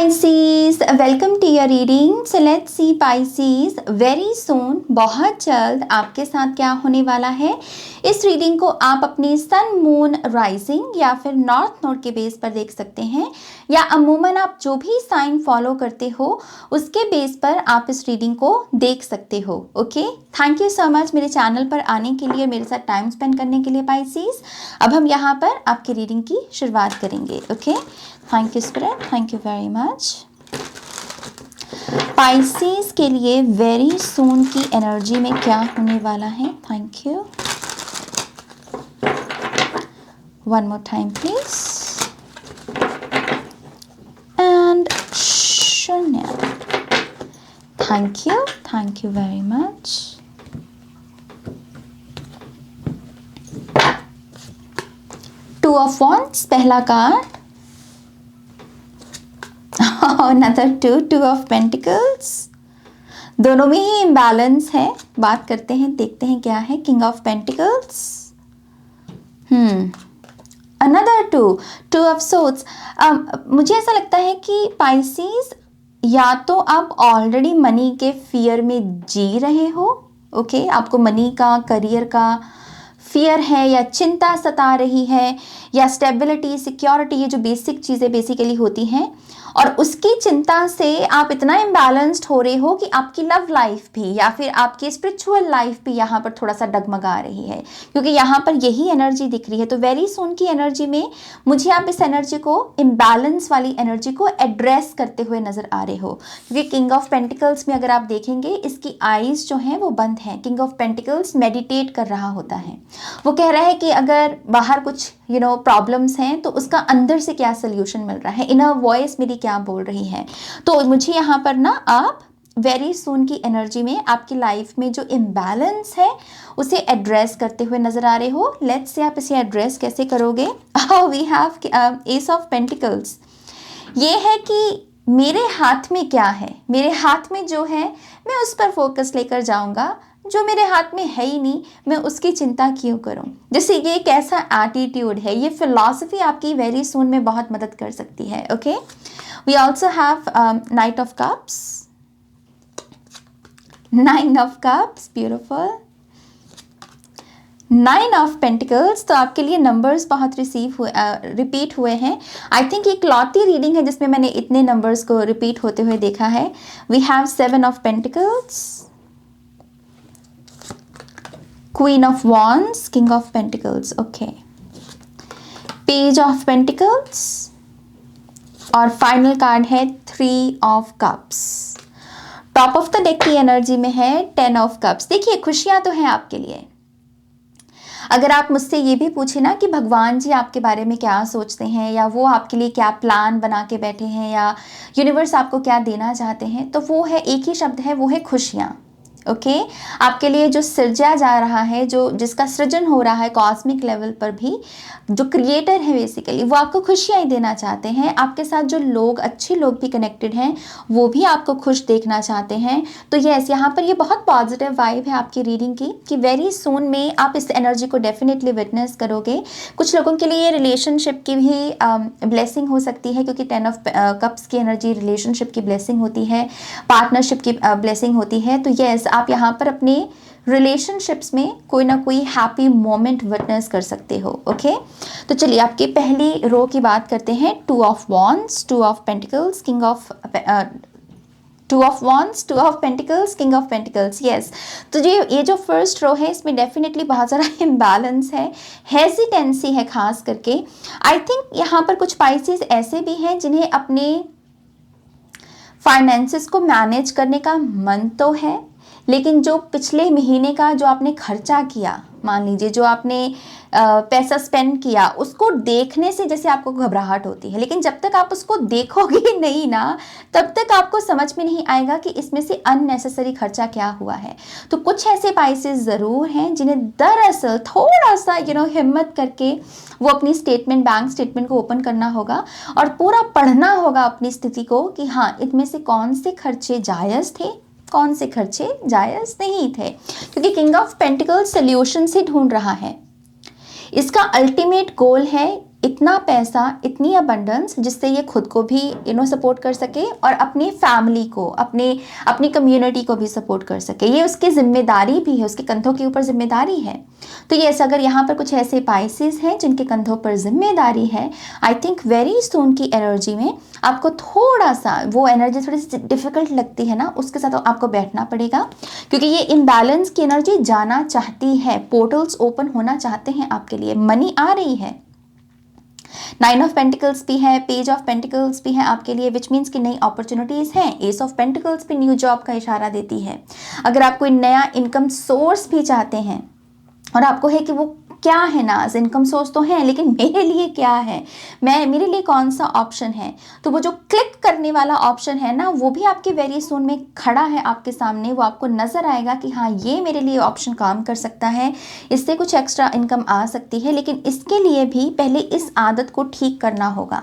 Pisces, welcome to your reading. So let's see Pisces, very soon, बहुत जल्द आपके साथ क्या होने वाला है। इस रीडिंग को आप अपनी सन मून राइजिंग या फिर नॉर्थ नोड के बेस पर देख सकते हैं, या अमूमन आप जो भी साइन फॉलो करते हो उसके बेस पर आप इस रीडिंग को देख सकते हो। Okay, thank you so much मेरे चैनल पर आने के लिए, मेरे साथ टाइम स्पेंड करने के लिए पाइसेस। अब हम यहाँ पर आपकी रीडिंग की शुरुआत करेंगे। Okay, thank you spirit, thank you very much. Pisces के लिए वेरी सून की एनर्जी में क्या होने वाला है। Thank you. One more time please. And शून्य। Thank you very much. Two of wands पहला card, another two of pentacles, दोनों में ही इम्बैलेंस है। बात करते हैं, देखते हैं क्या है। King of pentacles, another two of swords। मुझे ऐसा लगता है कि पाइसेस या तो आप ऑलरेडी मनी के फियर में जी रहे हो। ओके, आपको मनी का, करियर का फियर है या चिंता सता रही है, या स्टेबिलिटी, सिक्योरिटी, ये जो बेसिक चीज़ें बेसिकली होती हैं, और उसकी चिंता से आप इतना इम्बैलेंस्ड हो रहे हो कि आपकी लव लाइफ भी या फिर आपकी स्पिरिचुअल लाइफ भी यहाँ पर थोड़ा सा डगमगा रही है, क्योंकि यहाँ पर यही एनर्जी दिख रही है। तो वेरी सून की एनर्जी में मुझे आप इस एनर्जी को, इम्बैलेंस वाली एनर्जी को एड्रेस करते हुए नजर आ रहे हो, क्योंकि किंग ऑफ पेंटिकल्स में अगर आप देखेंगे इसकी आईज जो हैं वो बंद हैं। किंग ऑफ पेंटिकल्स मेडिटेट कर रहा होता है। वो कह रहा है कि अगर बाहर कुछ प्रॉब्लम्स हैं तो उसका अंदर से क्या सोल्यूशन मिल रहा है, इनर वॉइस मेरी क्या बोल रही है। तो मुझे यहाँ पर ना आप वेरी सून की एनर्जी में आपकी लाइफ में जो इम्बैलेंस है उसे एड्रेस करते हुए नजर आ रहे हो। लेट्स से आप इसे एड्रेस कैसे करोगे। We have ace of pentacles. ये है कि मेरे हाथ में क्या है, मेरे हाथ में जो है मैं उस पर फोकस लेकर जाऊंगा, जो मेरे हाथ में है ही नहीं मैं उसकी चिंता क्यों करूं। जैसे ये एक ऐसा एटीट्यूड है, ये फिलॉसफी आपकी वेरी सून में बहुत मदद कर सकती है। Okay, we also have knight of cups, nine of cups, beautiful, nine of pentacles. तो आपके लिए नंबर्स बहुत रिपीट हुए हैं। आई थिंक एक लॉटी रीडिंग है जिसमें मैंने इतने नंबर्स को रिपीट होते हुए देखा है। We have seven of pentacles, Queen of Wands, King of Pentacles, okay, Page of Pentacles, और फाइनल कार्ड है Three of Cups। Top of the deck की एनर्जी में है Ten of Cups। देखिए, खुशियां तो हैं आपके लिए। अगर आप मुझसे ये भी पूछे ना कि भगवान जी आपके बारे में क्या सोचते हैं, या वो आपके लिए क्या प्लान बना के बैठे हैं, या यूनिवर्स आपको क्या देना चाहते हैं, तो वो है, एक ही शब्द है, वो है खुशियाँ। ओके, आपके लिए जो सृजा जा रहा है, जो जिसका सृजन हो रहा है कॉस्मिक लेवल पर भी, जो क्रिएटर है बेसिकली, वो आपको खुशियाँ ही देना चाहते हैं। आपके साथ जो लोग, अच्छे लोग भी कनेक्टेड हैं, वो भी आपको खुश देखना चाहते हैं। तो यस, यहाँ पर ये बहुत पॉजिटिव वाइब है आपकी रीडिंग की, कि वेरी सून में आप इस एनर्जी को डेफिनेटली विटनेस करोगे। कुछ लोगों के लिए रिलेशनशिप की भी ब्लेसिंग हो सकती है, क्योंकि टेन ऑफ कप्स की एनर्जी रिलेशनशिप की ब्लेसिंग होती है, पार्टनरशिप की ब्लेसिंग होती है। तो यस, आप यहाँ पर अपने रिलेशनशिप्स में कोई ना कोई हैप्पी मोमेंट विटनेस कर सकते हो। ओके, तो चलिए आपकी पहली रो की बात करते हैं। To of wands, two of pentacles, king of to of wands, two of pentacles, king of pentacles. Yes, तो ये जो फर्स्ट रो है इसमें डेफिनेटली बहुत सारा इम्बैलेंस है, हेजिटेंसी है खास करके। आई थिंक यहाँ पर कुछ पाइसेस ऐसे भी हैं जिन्हें अपने फाइनेंसेस को मैनेज करने का मन तो है, लेकिन जो पिछले महीने का जो आपने खर्चा किया, मान लीजिए जो आपने पैसा स्पेंड किया, उसको देखने से जैसे आपको घबराहट होती है, लेकिन जब तक आप उसको देखोगे नहीं ना, तब तक आपको समझ में नहीं आएगा कि इसमें से अननेसेसरी खर्चा क्या हुआ है। तो कुछ ऐसे पाइसेस ज़रूर हैं जिन्हें दरअसल थोड़ा सा हिम्मत करके वो अपनी स्टेटमेंट, बैंक स्टेटमेंट को ओपन करना होगा और पूरा पढ़ना होगा अपनी स्थिति को, कि हाँ, इनमें से कौन से खर्चे जायज़ थे, कौन से खर्चे जायज़ नहीं थे। क्योंकि किंग ऑफ पेंटिकल्स सॉल्यूशन से ढूंढ रहा है। इसका अल्टीमेट गोल है इतना पैसा, इतनी अबंडेंस जिससे ये खुद को भी सपोर्ट कर सके और अपनी फैमिली को, अपनी कम्युनिटी को भी सपोर्ट कर सके। ये उसकी जिम्मेदारी भी है, उसके कंधों के ऊपर जिम्मेदारी है। तो यस, अगर यहाँ पर कुछ ऐसे पाइसेस हैं जिनके कंधों पर जिम्मेदारी है, आई थिंक वेरी सून की एनर्जी में आपको थोड़ा सा वो एनर्जी थोड़ी सी डिफिकल्ट लगती है ना, उसके साथ आपको बैठना पड़ेगा, क्योंकि ये इम्बैलेंस की एनर्जी जाना चाहती है, पोर्टल्स ओपन होना चाहते हैं आपके लिए, मनी आ रही है। 9 ऑफ पेंटिकल्स भी है, पेज ऑफ पेंटिकल्स भी है आपके लिए, विच मीन्स कि नई अपॉर्चुनिटीज हैं। एस ऑफ पेंटिकल्स भी न्यू जॉब का इशारा देती है। अगर आप कोई नया इनकम सोर्स भी चाहते हैं और आपको है कि वो क्या है ना, इनकम सोर्स तो है लेकिन मेरे लिए क्या है, मेरे लिए कौन सा ऑप्शन है, तो वो जो क्लिक करने वाला ऑप्शन है ना, वो भी आपके वेरी सून में खड़ा है आपके सामने। वो आपको नज़र आएगा कि हाँ, ये मेरे लिए ऑप्शन काम कर सकता है, इससे कुछ एक्स्ट्रा इनकम आ सकती है। लेकिन इसके लिए भी पहले इस आदत को ठीक करना होगा,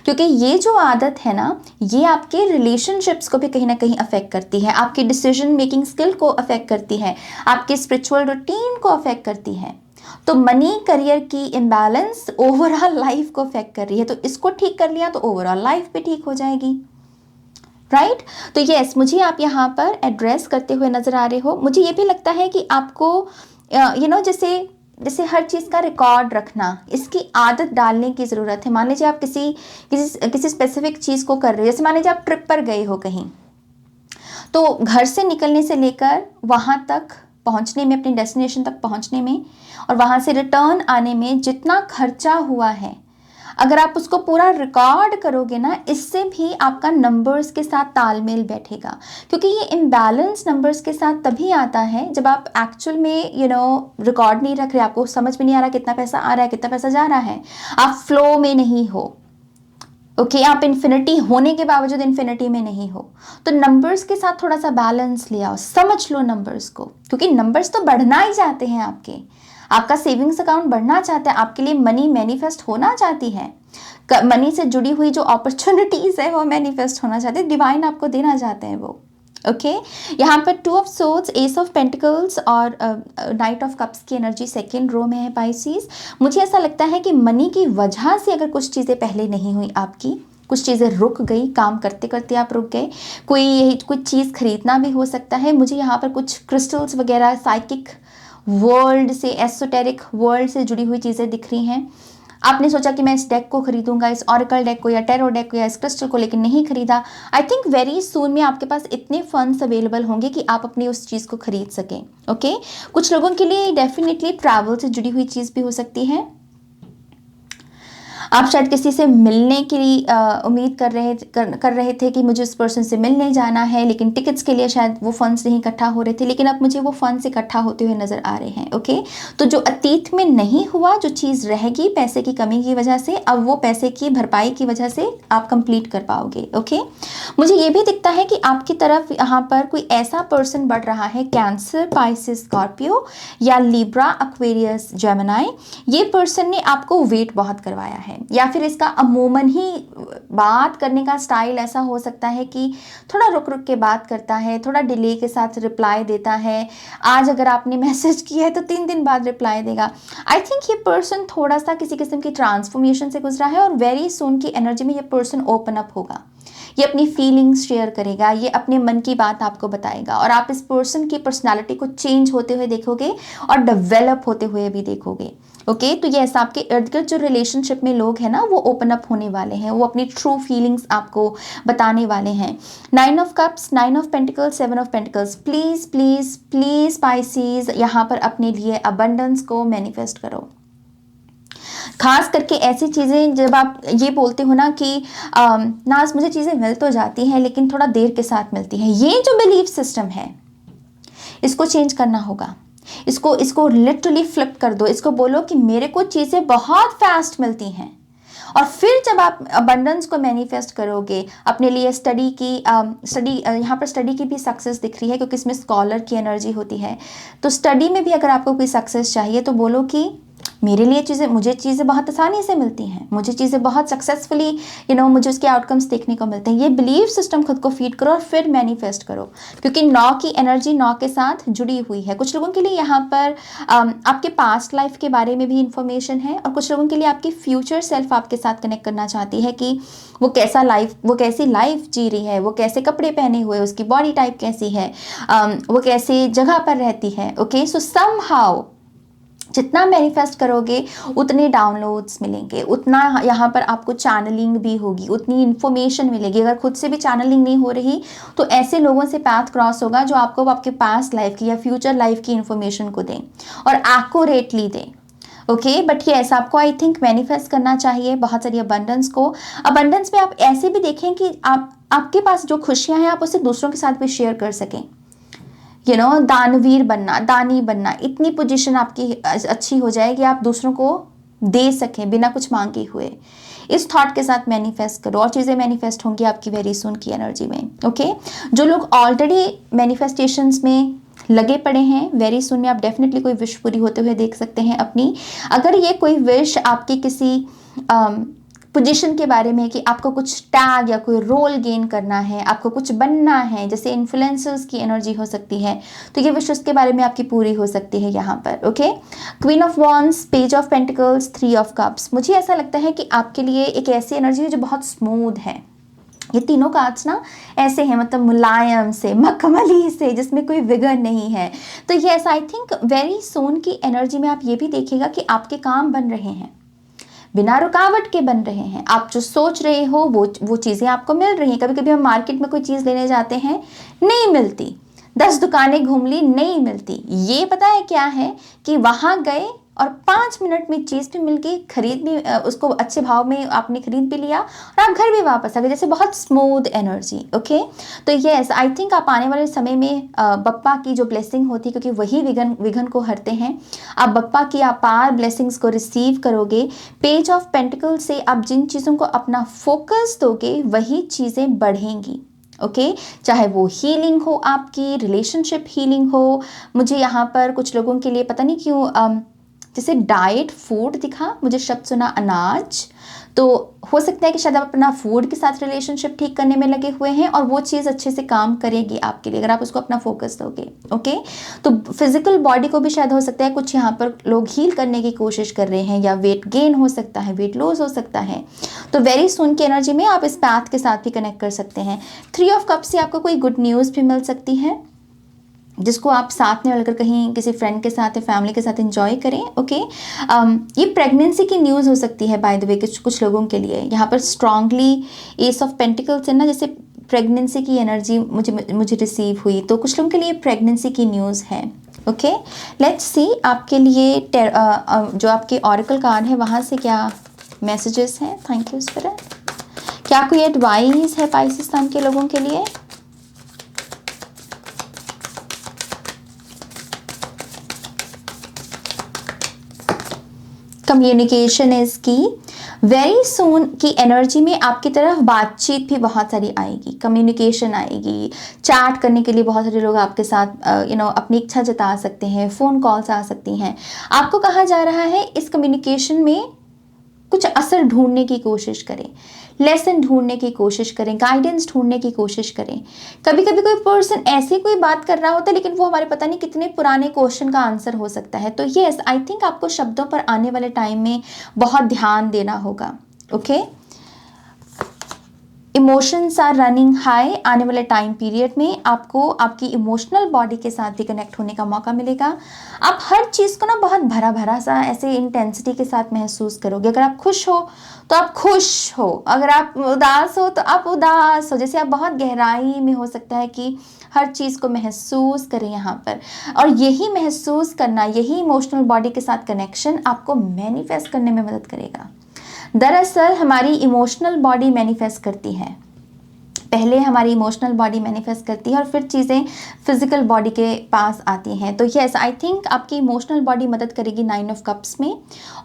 क्योंकि ये जो आदत है ना, ये आपके रिलेशनशिप्स को भी कहीं ना कहीं अफेक्ट करती है, आपकी डिसीजन मेकिंग स्किल को अफेक्ट करती है, आपके स्पिरिचुअल रूटीन को अफेक्ट करती है। तो मनी करियर की इम्बैलेंस ओवरऑल लाइफ को अफेक्ट कर रही है, तो इसको ठीक कर लिया तो ओवरऑल लाइफ भी ठीक हो जाएगी, राइट। तो यस, मुझे आप यहाँ पर एड्रेस करते हुए नजर आ रहे हो। मुझे ये भी लगता है कि आपको जैसे हर चीज़ का रिकॉर्ड रखना, इसकी आदत डालने की ज़रूरत है। मान लीजिए आप किसी स्पेसिफिक चीज़ को कर रहे हो, जैसे मान लीजिए आप ट्रिप पर गए हो कहीं, तो घर से निकलने से लेकर वहाँ तक पहुँचने में, अपनी डेस्टिनेशन तक पहुँचने में और वहाँ से रिटर्न आने में जितना खर्चा हुआ है, अगर आप उसको पूरा रिकॉर्ड करोगे ना, इससे भी आपका नंबर्स के साथ तालमेल बैठेगा। क्योंकि ये इम्बैलेंस नंबर्स के साथ तभी आता है जब आप एक्चुअल में रिकॉर्ड नहीं रख रहे, आपको समझ में नहीं आ रहा कितना पैसा आ रहा है, कितना पैसा जा रहा है, आप फ्लो में नहीं हो। ओके, आप इन्फिनिटी होने के बावजूद इन्फिनिटी में नहीं हो। तो नंबर्स के साथ थोड़ा सा बैलेंस ले आओ, समझ लो नंबर्स को, क्योंकि नंबर्स तो बढ़ना ही चाहते हैं आपका सेविंग्स अकाउंट बढ़ना चाहता है, आपके लिए मनी मैनिफेस्ट होना चाहती है, मनी से जुड़ी हुई जो अपॉर्चुनिटीज है वो मैनिफेस्ट होना चाहते हैं, डिवाइन आपको देना चाहते हैं वो। ओके, यहाँ पर 2 of swords, S of pentacles और नाइट ऑफ कप्स की एनर्जी सेकेंड रो में है पाइसीज। मुझे ऐसा लगता है कि मनी की वजह से अगर कुछ चीज़ें पहले नहीं हुई आपकी, कुछ चीज़ें रुक गई, काम करते करते आप रुक गए, कोई चीज़ खरीदना भी हो सकता है। मुझे यहाँ पर कुछ क्रिस्टल्स वगैरह, साइकिक वर्ल्ड से, एसोटेरिक वर्ल्ड से जुड़ी हुई चीज़ें दिख रही हैं। आपने सोचा कि मैं इस डेक को खरीदूंगा, इस ऑरिकल डेक को या टेरो डेक को या इस क्रिस्टल को, लेकिन नहीं खरीदा। आई थिंक वेरी सून में आपके पास इतने फंड्स अवेलेबल होंगे कि आप अपनी उस चीज़ को खरीद सकें। ओके, कुछ लोगों के लिए डेफिनेटली ट्रैवल से जुड़ी हुई चीज़ भी हो सकती है। आप शायद किसी से मिलने की उम्मीद कर रहे थे कि मुझे उस पर्सन से मिलने जाना है, लेकिन टिकट्स के लिए शायद वो फंड्स नहीं इकट्ठा हो रहे थे, लेकिन अब मुझे वो फंड्स इकट्ठा होते हुए नज़र आ रहे हैं। ओके, तो जो अतीत में नहीं हुआ, जो चीज़ रहेगी पैसे की कमी की वजह से, अब वो पैसे की भरपाई की वजह से आप कंप्लीट कर पाओगे। ओके, मुझे ये भी दिखता है कि आपकी तरफ यहाँ पर कोई ऐसा पर्सन बढ़ रहा है, कैंसर, पाइसिस, स्कॉर्पियो या लिब्रा, एक्वेरियस, जेमिनी। ये पर्सन ने आपको वेट बहुत करवाया है, या फिर इसका अमूमन ही बात करने का स्टाइल ऐसा हो सकता है कि थोड़ा रुक रुक के बात करता है, थोड़ा डिले के साथ रिप्लाई देता है। आज अगर आपने मैसेज किया है तो 3 दिन बाद रिप्लाई देगा। आई थिंक ये पर्सन थोड़ा सा किसी किस्म की ट्रांसफॉर्मेशन से गुजरा है और वेरी सून की एनर्जी में ये पर्सन ओपन अप होगा, ये अपनी फीलिंग्स शेयर करेगा, ये अपने मन की बात आपको बताएगा और आप इस पर्सन की पर्सनालिटी को चेंज होते हुए देखोगे और डेवलप होते हुए भी देखोगे। ओके, तो यस, आपके इर्द गिर्द जो रिलेशनशिप में लोग हैं ना, वो ओपन अप होने वाले हैं, वो अपनी ट्रू फीलिंग्स आपको बताने वाले हैं। 9 of cups, 9 of pentacles, 7 of pentacles. Please please please Pisces, यहाँ पर अपने लिए अबंडेंस को मैनिफेस्ट करो। खास करके ऐसी चीज़ें जब आप ये बोलते हो ना कि नाज मुझे चीज़ें मिल तो जाती हैं लेकिन थोड़ा देर के साथ मिलती हैं, ये जो बिलीफ सिस्टम है इसको चेंज करना होगा। इसको लिटरली फ्लिप कर दो, इसको बोलो कि मेरे को चीज़ें बहुत फास्ट मिलती हैं। और फिर जब आप अबंडेंस को मैनिफेस्ट करोगे अपने लिए, यहाँ पर स्टडी की भी सक्सेस दिख रही है क्योंकि इसमें स्कॉलर की एनर्जी होती है। तो स्टडी में भी अगर आपको कोई सक्सेस चाहिए तो बोलो कि मेरे लिए चीज़ें, मुझे चीज़ें बहुत आसानी से मिलती हैं, मुझे चीज़ें बहुत सक्सेसफुली मुझे उसके आउटकम्स देखने को मिलते हैं। ये बिलीव सिस्टम खुद को फीड करो और फिर मैनिफेस्ट करो, क्योंकि 9 की एनर्जी 9 के साथ जुड़ी हुई है। कुछ लोगों के लिए यहाँ पर आपके पास्ट लाइफ के बारे में भी इंफॉर्मेशन है, और कुछ लोगों के लिए आपकी फ्यूचर सेल्फ आपके साथ कनेक्ट करना चाहती है कि वो कैसी लाइफ जी रही है, वो कैसे कपड़े पहने हुए, उसकी बॉडी टाइप कैसी है, वो कैसी जगह पर रहती है। ओके, सो समहाउ जितना मैनिफेस्ट करोगे उतने डाउनलोड्स मिलेंगे, उतना यहाँ पर आपको चैनलिंग भी होगी, उतनी इन्फॉर्मेशन मिलेगी। अगर खुद से भी चैनलिंग नहीं हो रही तो ऐसे लोगों से पाथ क्रॉस होगा जो आपको आपके पास्ट लाइफ की या फ्यूचर लाइफ की इन्फॉर्मेशन को दें और एक्यूरेटली दें। ओके, बट ये ऐसा आपको आई थिंक मैनिफेस्ट करना चाहिए बहुत सारी अबंडेंस को। अबंडेंस में आप ऐसे भी देखें कि आपके पास जो खुशियाँ हैं आप उसे दूसरों के साथ भी शेयर कर सकें। दानवीर बनना, दानी बनना, इतनी पोजीशन आपकी अच्छी हो जाए कि आप दूसरों को दे सकें बिना कुछ मांगे हुए। इस थॉट के साथ मैनिफेस्ट करो और चीज़ें मैनिफेस्ट होंगी आपकी वेरी सून की एनर्जी में। ओके, जो लोग ऑलरेडी मैनिफेस्टेशंस में लगे पड़े हैं, वेरी सुन में आप डेफिनेटली कोई विश पूरी होते हुए देख सकते हैं अपनी। अगर ये कोई विश आपकी किसी पोजीशन के बारे में कि आपको कुछ टैग या कोई रोल गेन करना है, आपको कुछ बनना है, जैसे इन्फ्लुएंसर्स की एनर्जी हो सकती है, तो ये विश उसके बारे में आपकी पूरी हो सकती है यहाँ पर। Okay, queen of wands, page of pentacles, 3 of cups. मुझे ऐसा लगता है कि आपके लिए एक ऐसी एनर्जी है जो बहुत स्मूथ है। ये तीनों कार्ड्स ना ऐसे हैं, मतलब मुलायम से, मखमली से, जिसमें कोई विगर नहीं है। तो ये ऐसा आई थिंक वेरी सून की एनर्जी में आप ये भी देखिएगा कि आपके काम बन रहे हैं, बिना रुकावट के बन रहे हैं। आप जो सोच रहे हो वो चीज़ें आपको मिल रही हैं। कभी कभी हम मार्केट में कोई चीज़ लेने जाते हैं, नहीं मिलती, 10 दुकानें घूम ली, नहीं मिलती। ये पता है क्या है कि वहाँ गए और 5 मिनट में चीज़ भी मिल गई, खरीद भी उसको अच्छे भाव में आपने खरीद भी लिया और आप घर भी वापस आ गए, जैसे बहुत स्मूथ एनर्जी। ओके, तो यस आई थिंक आप आने वाले समय में बप्पा की जो ब्लेसिंग होती है, क्योंकि वही विघन को हरते हैं, आप बप्पा की अपार ब्लेसिंग्स को रिसीव करोगे। पेज ऑफ पेंटिकल से आप जिन चीज़ों को अपना फोकस दोगे वही चीज़ें बढ़ेंगी। ओके, चाहे वो हीलिंग हो, आपकी रिलेशनशिप हीलिंग हो। मुझे यहाँ पर कुछ लोगों के लिए पता नहीं क्यों जैसे डाइट फूड दिखा, मुझे शब्द सुना अनाज, तो हो सकता है कि शायद आप अपना फूड के साथ रिलेशनशिप ठीक करने में लगे हुए हैं और वो चीज़ अच्छे से काम करेगी आपके लिए अगर आप उसको अपना फोकस दोगे। ओके, तो फिजिकल बॉडी को भी शायद हो सकता है कुछ यहाँ पर लोग हील करने की कोशिश कर रहे हैं, या वेट गेन हो सकता है, वेट लॉस हो सकता है। तो वेरी सून की एनर्जी में आप इस पाथ के साथ भी कनेक्ट कर सकते हैं। 3 ऑफ कप्स से आपको कोई गुड न्यूज़ भी मिल सकती है, जिसको आप साथ में मिलकर कहीं किसी फ्रेंड के साथ या फैमिली के साथ एंजॉय करें। ओके, ये प्रेगनेंसी की न्यूज़ हो सकती है बाय द वे कुछ लोगों के लिए। यहाँ पर स्ट्रांगली एस ऑफ पेंटिकल्स है ना, जैसे प्रेगनेंसी की एनर्जी मुझे रिसीव हुई, तो कुछ लोगों के लिए प्रेगनेंसी की न्यूज़ है। ओके, लेट्स सी आपके लिए जो आपके ऑरेकल कार्ड है वहाँ से क्या मैसेजेस हैं। Thank you spirit. क्या कोई एडवाइस है पाइसेस के लोगों के लिए? कम्युनिकेशन इज की। वेरी सून की एनर्जी में आपकी तरफ बातचीत भी बहुत सारी आएगी, कम्युनिकेशन आएगी, चैट करने के लिए बहुत सारे लोग आपके साथ अपनी इच्छा जता सकते हैं, फ़ोन कॉल्स आ सकती हैं। आपको कहा जा रहा है इस कम्युनिकेशन में कुछ असर ढूंढने की कोशिश करें, लेसन ढूंढने की कोशिश करें, गाइडेंस ढूंढने की कोशिश करें। कभी कभी कोई पर्सन ऐसी कोई बात कर रहा होता है लेकिन वो हमारे पता नहीं कितने पुराने क्वेश्चन का आंसर हो सकता है। तो यस आई थिंक आपको शब्दों पर आने वाले टाइम में बहुत ध्यान देना होगा। Okay, emotions are running high. आने वाले टाइम पीरियड में आपको आपकी इमोशनल बॉडी के साथ भी कनेक्ट होने का मौका मिलेगा। आप हर चीज़ को ना बहुत भरा भरा सा ऐसे इंटेंसिटी के साथ महसूस करोगे। अगर आप खुश हो तो आप खुश हो, अगर आप उदास हो तो आप उदास हो, जैसे आप बहुत गहराई में हो सकता है कि हर चीज़ को महसूस करें यहाँ पर। और यही महसूस करना, यही इमोशनल बॉडी के साथ कनेक्शन आपको मैनिफेस्ट करने में मदद करेगा। दरअसल हमारी इमोशनल बॉडी मैनिफेस्ट करती है, पहले हमारी इमोशनल बॉडी मैनिफेस्ट करती है और फिर चीज़ें फिजिकल बॉडी के पास आती हैं। तो यस आई थिंक आपकी इमोशनल बॉडी मदद करेगी 9 ऑफ कप्स में,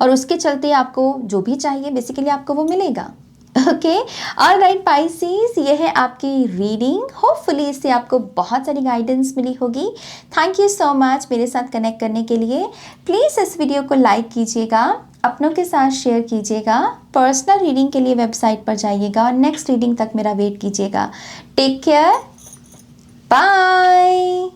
और उसके चलते आपको जो भी चाहिए बेसिकली आपको वो मिलेगा। ओके, ऑलराइट पाइसेस, ये है आपकी रीडिंग। होपफुली इससे आपको बहुत सारी गाइडेंस मिली होगी। थैंक यू सो मच मेरे साथ कनेक्ट करने के लिए। प्लीज़ इस वीडियो को लाइक कीजिएगा, अपनों के साथ शेयर कीजिएगा। पर्सनल रीडिंग के लिए वेबसाइट पर जाइएगा और नेक्स्ट रीडिंग तक मेरा वेट कीजिएगा। Take care, bye.